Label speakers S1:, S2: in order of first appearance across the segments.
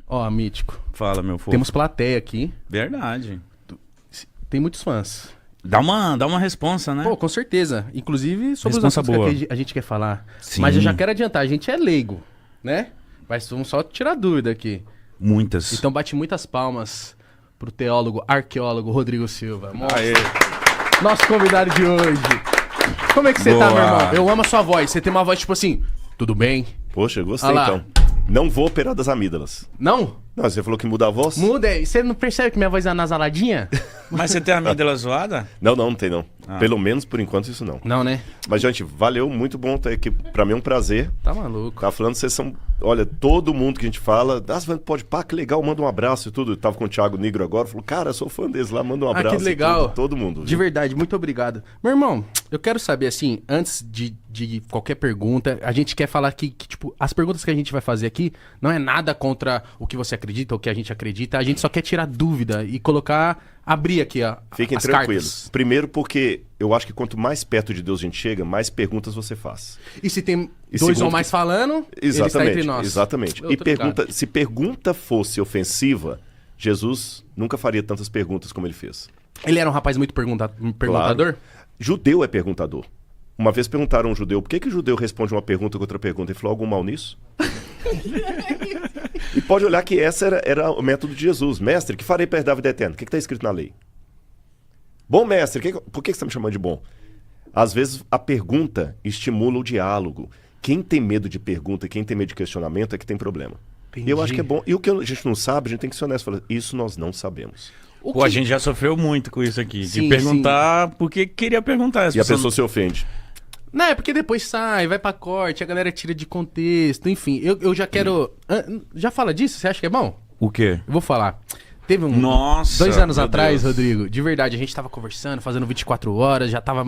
S1: Ó, Mítico.
S2: Fala, meu fofo.
S1: Temos plateia aqui.
S2: Verdade.
S1: Tem muitos fãs.
S2: Dá uma responsa, né?
S1: Pô, com certeza. Inclusive sobre os
S2: Responsa
S1: assuntos
S2: boa.
S1: que a gente quer falar.
S2: Sim.
S1: Mas eu já quero adiantar, a gente é leigo, né? Mas vamos só tirar dúvida aqui.
S2: Muitas.
S1: Então bate muitas palmas pro teólogo, arqueólogo Rodrigo Silva.
S2: Aê.
S1: Nosso convidado de hoje. Como é que você tá,
S2: Boa.
S1: meu irmão? Eu amo a sua voz. Você tem uma voz tipo assim, tudo bem?
S3: Poxa, eu gostei
S1: Ah lá.
S3: então. Não vou operar das amígdalas.
S1: Não?
S3: Não, você falou que muda a voz?
S1: Muda. Você não percebe que minha voz é anasaladinha?
S2: Mas você tem a amígdala zoada?
S3: Não tem não.
S2: Ah.
S3: Pelo menos por enquanto isso não.
S1: Não, né?
S3: Mas, gente, valeu, muito bom estar aqui. Pra mim é um prazer.
S1: Tá maluco.
S3: Tá falando, vocês são... Olha, todo mundo que a gente fala, pode, pá, que legal, manda um abraço e tudo. Eu tava com o Thiago Negro agora, falou, cara, eu sou fã deles lá, manda um abraço.
S1: Que legal.
S3: E tudo, todo mundo.
S1: De verdade, muito obrigado. Meu irmão, eu quero saber, assim, antes de qualquer pergunta, a gente quer falar que, tipo, as perguntas que a gente vai fazer aqui não é nada contra o que você acredita ou o que a gente acredita, a gente só quer tirar dúvida e abrir aqui, ó,
S3: Fiquem
S1: as
S3: tranquilos.
S1: cartas.
S3: Primeiro porque eu acho que quanto mais perto de Deus a gente chega, mais perguntas você faz.
S1: E se tem
S3: E
S1: dois
S3: segundo
S1: ou mais
S3: que-
S1: falando, ele está
S3: Exatamente,
S1: entre nós.
S3: exatamente.
S1: Eu
S3: E
S1: tô ligado.
S3: se pergunta fosse ofensiva, Jesus nunca faria tantas perguntas como ele fez.
S1: Ele era um rapaz muito perguntador?
S3: Claro. Judeu é perguntador. Uma vez perguntaram a um judeu, por que o judeu responde uma pergunta com outra pergunta? Ele falou, algum mal nisso? E pode olhar que esse era o método de Jesus. Mestre, que farei para herdar a vida eterna? O que está escrito na lei? Bom mestre, por que você está me chamando de bom? Às vezes a pergunta estimula o diálogo. Quem tem medo de pergunta, quem tem medo de questionamento é que tem problema.
S1: Entendi.
S3: Eu acho que é bom. E o que a gente não sabe, a gente tem que ser honesto. Falar, isso nós não sabemos.
S1: O
S2: Pô,
S1: que-
S2: a gente já sofreu muito com isso aqui.
S1: Sim,
S2: de perguntar porque queria perguntar. As
S3: E a
S2: pessoas
S3: pessoa se ofende.
S1: Não, é porque depois sai, vai pra corte, a galera tira de contexto, enfim. Eu já quero... Já fala disso? Você acha que é bom?
S2: O quê?
S1: Eu vou falar. Teve
S2: Nossa,
S1: 2 anos
S2: meu
S1: atrás,
S2: Deus.
S1: Rodrigo, de verdade, a gente tava conversando, fazendo 24 horas, já tava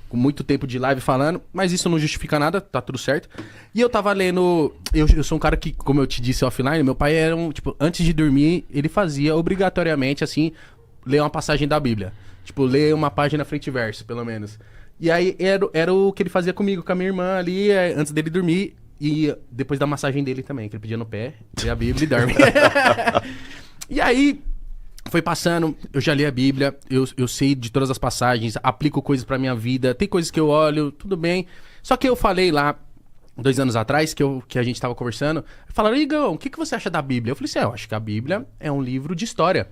S1: com muito tempo de live falando, mas isso não justifica nada, tá tudo certo. E eu tava lendo... Eu sou um cara que, como eu te disse offline, meu pai era um... Tipo, antes de dormir, ele fazia obrigatoriamente, assim, ler uma passagem da Bíblia. Tipo, ler uma página frente e verso, pelo menos. E aí era o que ele fazia comigo, com a minha irmã ali, antes dele dormir. E depois da massagem dele também, que ele pedia no pé, lê a Bíblia e dorme. E aí, foi passando, eu já li a Bíblia, eu sei de todas as passagens, aplico coisas pra minha vida, tem coisas que eu olho, tudo bem. Só que eu falei lá, 2 anos atrás, que a gente tava conversando, falaram, Igão, o que você acha da Bíblia? Eu falei assim, eu acho que a Bíblia é um livro de história.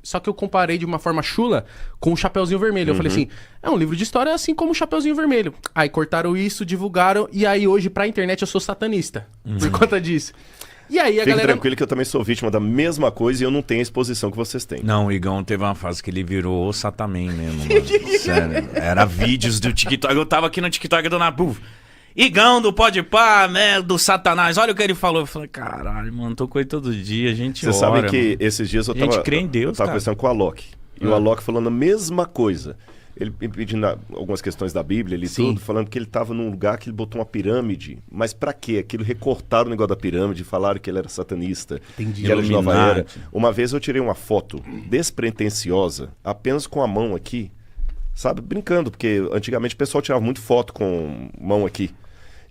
S1: Só que eu comparei de uma forma chula com o Chapeuzinho Vermelho. Eu falei assim, é um livro de história assim como o Chapeuzinho Vermelho. Aí cortaram isso, divulgaram, e aí hoje pra internet eu sou satanista, por conta disso. E aí a
S3: Fique
S1: galera...
S3: tranquilo que eu também sou vítima da mesma coisa e eu não tenho a exposição que vocês têm.
S2: Não, o Igão teve uma fase que ele virou o Satamém mesmo, mano. Sério. Era vídeos do TikTok. Eu tava aqui no TikTok do Nabu. Igão do Podpah, né? Do Satanás. Olha o que ele falou. Eu falei, caralho, mano, tô com ele todo dia. A gente
S3: Vocês sabem
S2: ora,
S3: que
S2: mano.
S3: esses dias eu
S2: A gente
S3: tava,
S2: crê em Deus,
S3: eu tava
S2: cara.
S3: conversando com o Alok. E o Alok falando a mesma coisa. Ele me pedindo algumas questões da Bíblia, ele
S1: Sim.
S3: tudo, falando que ele tava num lugar que ele botou uma pirâmide. Mas pra quê? Aquilo recortaram o negócio da pirâmide, falaram que ele era satanista,
S1: Entendi.
S3: que era de Nova
S2: Illuminati.
S3: Era. Uma vez eu tirei uma foto despretensiosa, apenas com a mão aqui, sabe? Brincando, porque antigamente o pessoal tirava muito foto com mão aqui.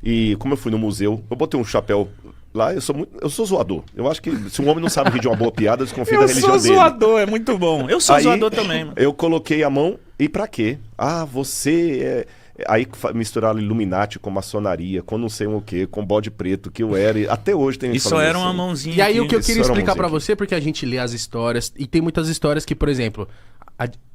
S3: E como eu fui no museu, eu botei um chapéu lá, eu sou zoador. Eu acho que se um homem não sabe rir de uma boa piada, eu desconfio da
S2: Eu
S3: religião
S2: sou
S3: dele.
S2: zoador, é muito bom. Eu sou
S3: Aí,
S2: zoador também, mano.
S3: Eu coloquei a mão, e pra quê? Ah, você é... Aí misturaram Illuminati com maçonaria, com não sei o quê, com bode preto, que eu era. E até hoje tem gente
S2: Isso
S3: falando
S2: era uma
S3: assim.
S2: mãozinha.
S1: E aí
S2: aqui.
S1: o que eu
S3: Isso
S1: queria
S3: era
S1: explicar
S3: música.
S1: pra você, porque a gente lê as histórias, e tem muitas histórias que, por exemplo,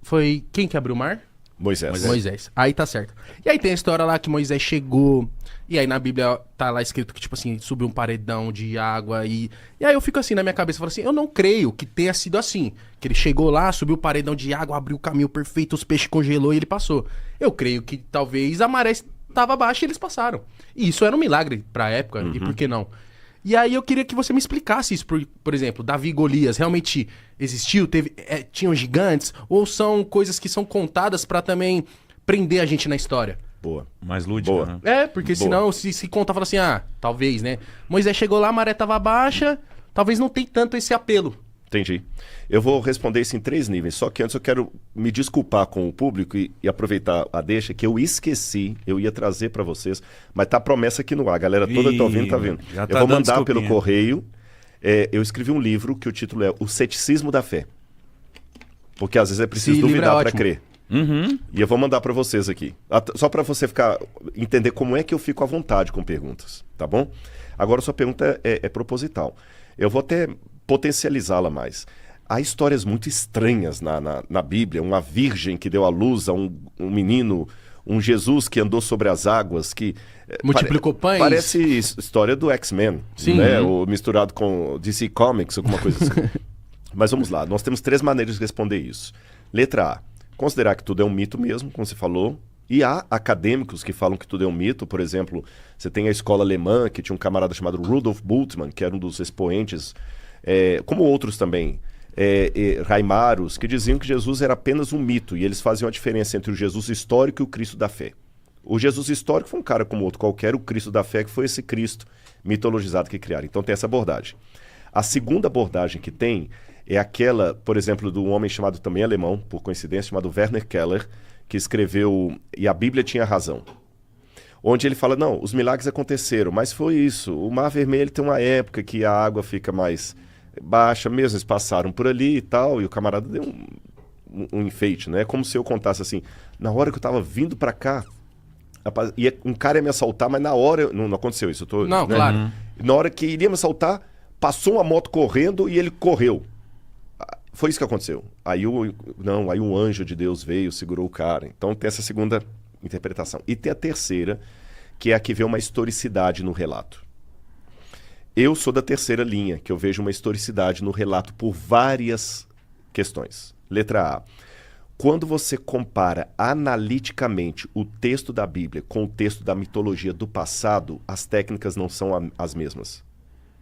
S1: foi quem que abriu o mar?
S3: Moisés.
S1: Moisés. Aí tá certo. E aí tem a história lá que Moisés chegou, e aí na Bíblia tá lá escrito que, tipo assim, subiu um paredão de água, e aí eu fico assim na minha cabeça, falo assim, eu não creio que tenha sido assim, que ele chegou lá, subiu o paredão de água, abriu o caminho perfeito, os peixes congelou e ele passou. Eu creio que talvez a maré estava baixa e eles passaram. E isso era um milagre pra época, e por que não? E aí eu queria que você me explicasse isso, por exemplo, Davi e Golias realmente existiu? Tinham gigantes? Ou são coisas que são contadas pra também prender a gente na história?
S3: Boa.
S2: Mais lúdica,
S3: Boa.
S2: né?
S1: É, porque
S3: Boa.
S1: senão se conta, fala assim, talvez, né? Moisés chegou lá, a maré tava baixa, talvez não tem tanto esse apelo.
S3: Entendi. Eu vou responder isso em 3 níveis, só que antes eu quero me desculpar com o público e aproveitar a deixa, que eu esqueci, eu ia trazer para vocês, mas tá a promessa aqui no ar, a galera toda tá ouvindo, tá vendo.
S2: Já
S3: Eu
S2: tá
S3: vou
S2: dando
S3: mandar pelo
S2: desculpinha.
S3: correio, eu escrevi um livro que o título é O Ceticismo da Fé. Porque às vezes é preciso
S1: Esse livro
S3: duvidar
S1: é
S3: para
S1: ótimo.
S3: crer.
S2: Uhum.
S3: E eu vou mandar para vocês aqui. Só para você entender como é que eu fico à vontade com perguntas, tá bom? Agora, sua pergunta é proposital. Eu vou até potencializá-la mais. Há histórias muito estranhas na Bíblia. Uma virgem que deu à luz a um menino, um Jesus que andou sobre as águas, que...
S1: Multiplicou pães.
S3: Parece história do X-Men,
S1: Sim.
S3: né? Ou misturado com DC Comics, alguma coisa assim. Mas vamos lá, nós temos 3 maneiras de responder isso. Letra A, considerar que tudo é um mito mesmo, como você falou. E há acadêmicos que falam que tudo é um mito. Por exemplo, você tem a escola alemã, que tinha um camarada chamado Rudolf Bultmann, que era um dos expoentes, como outros também, Raimaros, que diziam que Jesus era apenas um mito, e eles faziam a diferença entre o Jesus histórico e o Cristo da fé. O Jesus histórico foi um cara como outro qualquer, o Cristo da fé que foi esse Cristo mitologizado que criaram. Então tem essa abordagem. A segunda abordagem que tem é aquela, por exemplo, de um homem chamado também alemão, por coincidência, chamado Werner Keller, que escreveu E a Bíblia Tinha Razão. Onde ele fala, não, os milagres aconteceram, mas foi isso. O Mar Vermelho tem uma época que a água fica mais baixa mesmo, eles passaram por ali e tal, e o camarada deu um enfeite, né? Como se eu contasse assim, na hora que eu tava vindo pra cá, rapaz, um cara ia me assaltar, mas na hora, não aconteceu isso.
S1: Não,
S3: né?
S1: claro.
S3: Na hora que iria me assaltar, passou uma moto correndo e ele correu. Foi isso que aconteceu. Aí um anjo de Deus veio, segurou o cara. Então tem essa segunda interpretação. E tem a terceira, que é a que vê uma historicidade no relato. Eu sou da terceira linha, que eu vejo uma historicidade no relato por várias questões. Letra A. Quando você compara analiticamente o texto da Bíblia com o texto da mitologia do passado, as técnicas não são as mesmas.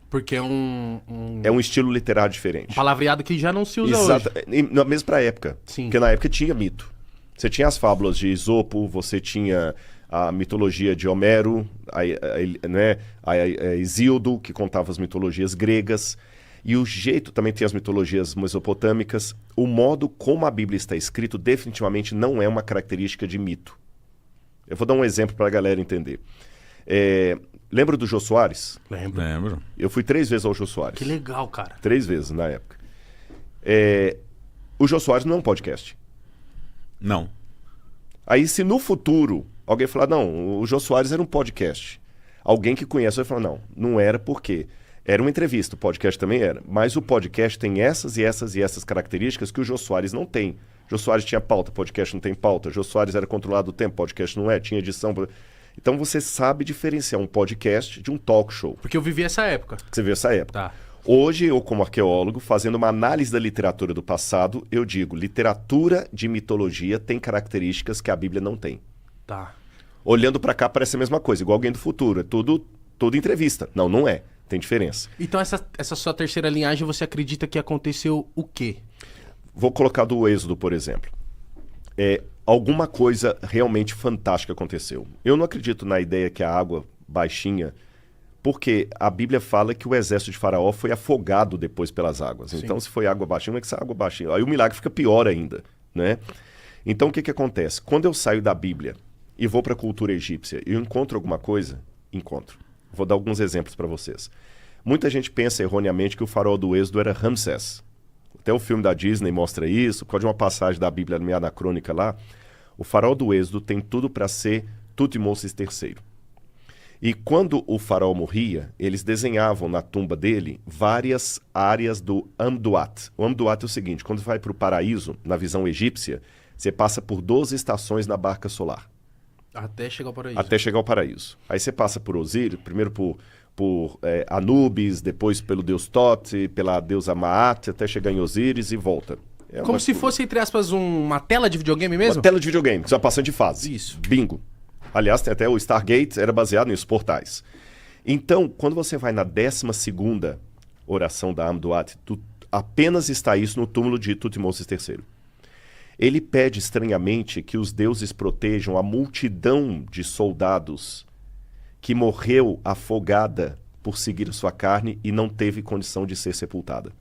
S1: Porque é um
S3: É um estilo literário diferente.
S1: palavreado que já não se usa
S3: Exato.
S1: hoje.
S3: Mesmo pra época.
S1: Sim.
S3: Porque na época tinha mito. Você tinha as fábulas de Esopo, você tinha a mitologia de Homero, a Hesíodo, que contava as mitologias gregas. E o jeito, também tem as mitologias mesopotâmicas. O modo como a Bíblia está escrito definitivamente não é uma característica de mito. Eu vou dar um exemplo para a galera entender. Lembra do Jô Soares?
S2: Lembro.
S3: Eu fui 3 vezes ao Jô Soares.
S1: Que legal, cara.
S3: 3 vezes na época. O Jô Soares não é um podcast.
S2: Não.
S3: Aí se no futuro alguém falar, não, o Jô Soares era um podcast. Alguém que conhece vai falar, não era porque era uma entrevista, o podcast também era. Mas o podcast tem essas e essas e essas características que o Jô Soares não tem. Jô Soares tinha pauta, podcast não tem pauta. Jô Soares era controlado o tempo, podcast não é, tinha edição. Então você sabe diferenciar um podcast de um talk show.
S1: Porque eu vivi essa época.
S3: Que você vê essa época.
S1: Tá.
S3: Hoje, eu como arqueólogo, fazendo uma análise da literatura do passado, eu digo, literatura de mitologia tem características que a Bíblia não tem.
S1: Tá.
S3: Olhando pra cá parece a mesma coisa, igual alguém do futuro, é tudo entrevista. Não é, tem diferença.
S1: Então essa sua terceira linhagem, você acredita que aconteceu o quê?
S3: Vou colocar do Êxodo, por exemplo. Alguma coisa realmente fantástica aconteceu. Eu não acredito na ideia que a água baixinha, porque a Bíblia fala que o exército de Faraó foi afogado depois pelas águas.
S1: Sim.
S3: Então, se foi água baixinha, como é que essa água baixinha? Aí o milagre fica pior ainda, né? Então, o que acontece? Quando eu saio da Bíblia e vou para a cultura egípcia e eu encontro alguma coisa, encontro. Vou dar alguns exemplos para vocês. Muita gente pensa erroneamente que o faraó do Êxodo era Ramsés. Até o filme da Disney mostra isso, por causa de uma passagem da Bíblia meio anacrônica lá. O faraó do Êxodo tem tudo para ser Tutmoses III. E quando o faraó morria, eles desenhavam na tumba dele várias áreas do Amduat. O Amduat é o seguinte, quando você vai para o paraíso, na visão egípcia, você passa por 12 estações na barca solar.
S1: Até chegar ao paraíso.
S3: Até chegar ao paraíso. Aí você passa por Osíris, primeiro por Anubis, depois pelo deus Tote, pela deusa Maat, até chegar em Osíris e volta.
S1: Como se fosse, entre aspas, uma tela de videogame mesmo?
S3: Uma tela de videogame, que você vai passando de fase.
S1: Isso.
S3: Bingo. Aliás, tem até o Stargate, era baseado nos portais. Então, quando você vai na 12ª oração da Amduat, apenas está isso no túmulo de Tutmoses III. Ele pede estranhamente que os deuses protejam a multidão de soldados que morreu afogada por seguir a sua carne e não teve condição de ser sepultada.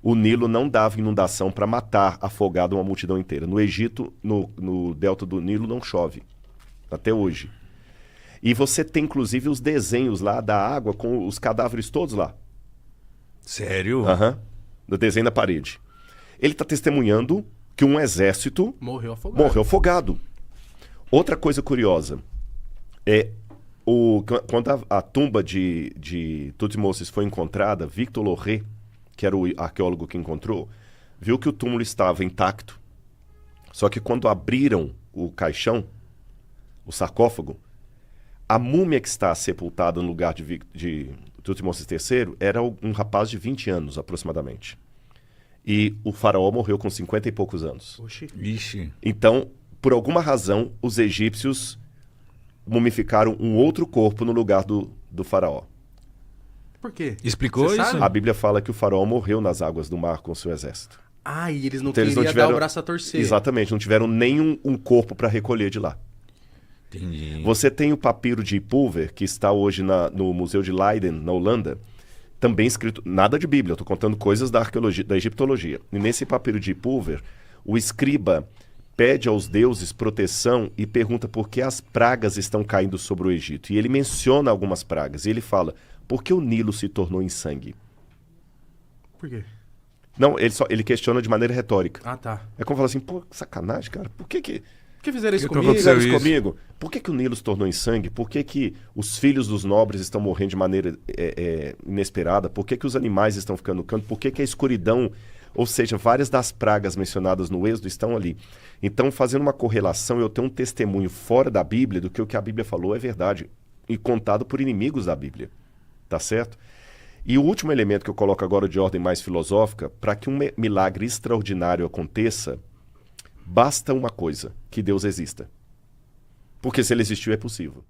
S3: o Nilo não dava inundação para matar afogado uma multidão inteira. No Egito, no delta do Nilo, não chove. Até hoje. E você tem, inclusive, os desenhos lá da água com os cadáveres todos lá.
S2: Sério?
S3: Aham. No desenho na parede. Ele está testemunhando que um exército
S1: Morreu afogado.
S3: morreu afogado. Outra coisa curiosa é quando a tumba de Tutmosis foi encontrada, Victor Loré, que era o arqueólogo que encontrou, viu que o túmulo estava intacto. Só que quando abriram o caixão, o sarcófago, a múmia que está sepultada no lugar de Tutmosis III era um rapaz de 20 anos, aproximadamente. E o faraó morreu com 50 e poucos anos.
S1: Oxi.
S2: Ixi.
S3: Então, por alguma razão, os egípcios mumificaram um outro corpo no lugar do faraó.
S1: Por quê?
S2: Explicou
S1: Você
S2: isso?
S1: sabe?
S3: A Bíblia fala que o faraó morreu nas águas do mar com seu exército.
S1: Ah, e eles não
S3: Então, eles
S1: queriam
S3: não tiveram
S1: dar o braço a torcer.
S3: Exatamente, não tiveram nenhum um corpo para recolher de lá.
S2: Entendi.
S3: Você tem o papiro de Pulver, que está hoje no Museu de Leiden, na Holanda, também escrito, nada de Bíblia, eu estou contando coisas da arqueologia, da egiptologia. E nesse papiro de Pulver, o escriba pede aos deuses proteção e pergunta por que as pragas estão caindo sobre o Egito. E ele menciona algumas pragas, e ele fala, por que o Nilo se tornou em sangue?
S1: Por quê?
S3: Não, ele questiona de maneira retórica.
S1: Ah, tá.
S3: É como falar assim, pô, sacanagem, cara, por que
S1: Por que fizeram isso
S2: Que
S1: comigo?
S2: aconteceu?
S3: fizeram isso
S2: isso?
S3: comigo? Por que o Nilo se tornou em sangue? Por que os filhos dos nobres estão morrendo de maneira inesperada? Por que os animais estão ficando no canto? Por que a escuridão, ou seja, várias das pragas mencionadas no Êxodo estão ali? Então, fazendo uma correlação, eu tenho um testemunho fora da Bíblia do que o que a Bíblia falou é verdade. E contado por inimigos da Bíblia. Tá certo? E o último elemento que eu coloco agora de ordem mais filosófica, para que um milagre extraordinário aconteça, basta uma coisa, que Deus exista. Porque se ele existiu, é possível.